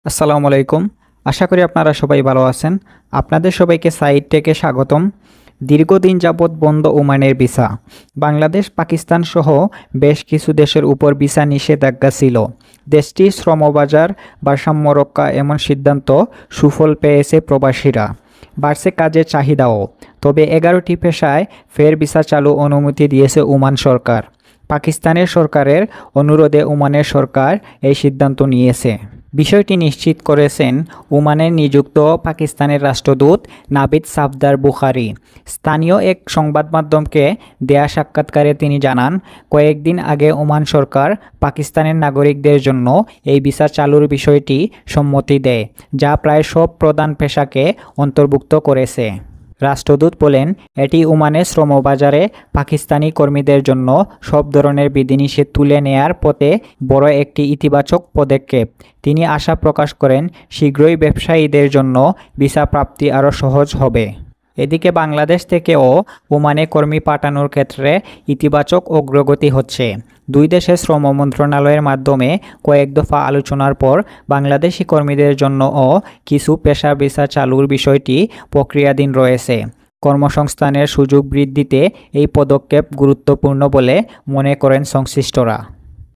আসসালামু আলাইকুম। আশা করি আপনারা সবাই ভালো আছেন। আপনাদের সবাইকে সাইট থেকে স্বাগতম। দীর্ঘদিন যাবৎ বন্ধ ওমানের ভিসা। বাংলাদেশ, পাকিস্তান সহ বেশ কিছু দেশের উপর ভিসা নিষেধাজ্ঞা ছিল। দেশটির শ্রমবাজার ভারসাম্য রক্ষা এমন সিদ্ধান্ত সুফল পেয়েছে প্রবাসীরা। বাড়ছে কাজের চাহিদাও। তবে 11টি পেশায় ফের ভিসা চালু অনুমতি দিয়েছে ওমান সরকার। পাকিস্তানের সরকারের অনুরোধে ওমানের সরকার এই সিদ্ধান্ত নিয়েছে। বিষয়টি নিশ্চিত করেছেন ওমানে নিযুক্ত পাকিস্তানের রাষ্ট্রদূত নাবিদ সাফদার বুখারি। স্থানীয় এক সংবাদ মাধ্যমকে দেয়া সাক্ষাৎকারে তিনি জানান, কয়েকদিন আগে ওমান সরকার পাকিস্তানের নাগরিকদের জন্য এই ভিসা চালুর বিষয়টি সম্মতি দেয়, যা প্রায় সব প্রধান পেশাকে অন্তর্ভুক্ত করেছে। রাষ্ট্রদূত বলেন, এটি ওমানের শ্রমবাজারে পাকিস্তানি কর্মীদের জন্য সব ধরনের বিধিনিষেধ তুলে নেয়ার পথে বড় একটি ইতিবাচক পদক্ষেপ। তিনি আশা প্রকাশ করেন, শীঘ্রই ব্যবসায়ীদের জন্য ভিসা প্রাপ্তি আরও সহজ হবে। এদিকে বাংলাদেশ থেকেও ওমানে কর্মী পাঠানোর ক্ষেত্রে ইতিবাচক অগ্রগতি হচ্ছে। দুই দেশের শ্রম মন্ত্রণালয়ের মাধ্যমে কয়েক দফা আলোচনার পর বাংলাদেশি কর্মীদের জন্যও কিছু পেশা ভিসা চালুর বিষয়টি প্রক্রিয়াধীন রয়েছে। কর্মসংস্থানের সুযোগ বৃদ্ধিতে এই পদক্ষেপ গুরুত্বপূর্ণ বলে মনে করেন সংশ্লিষ্টরা।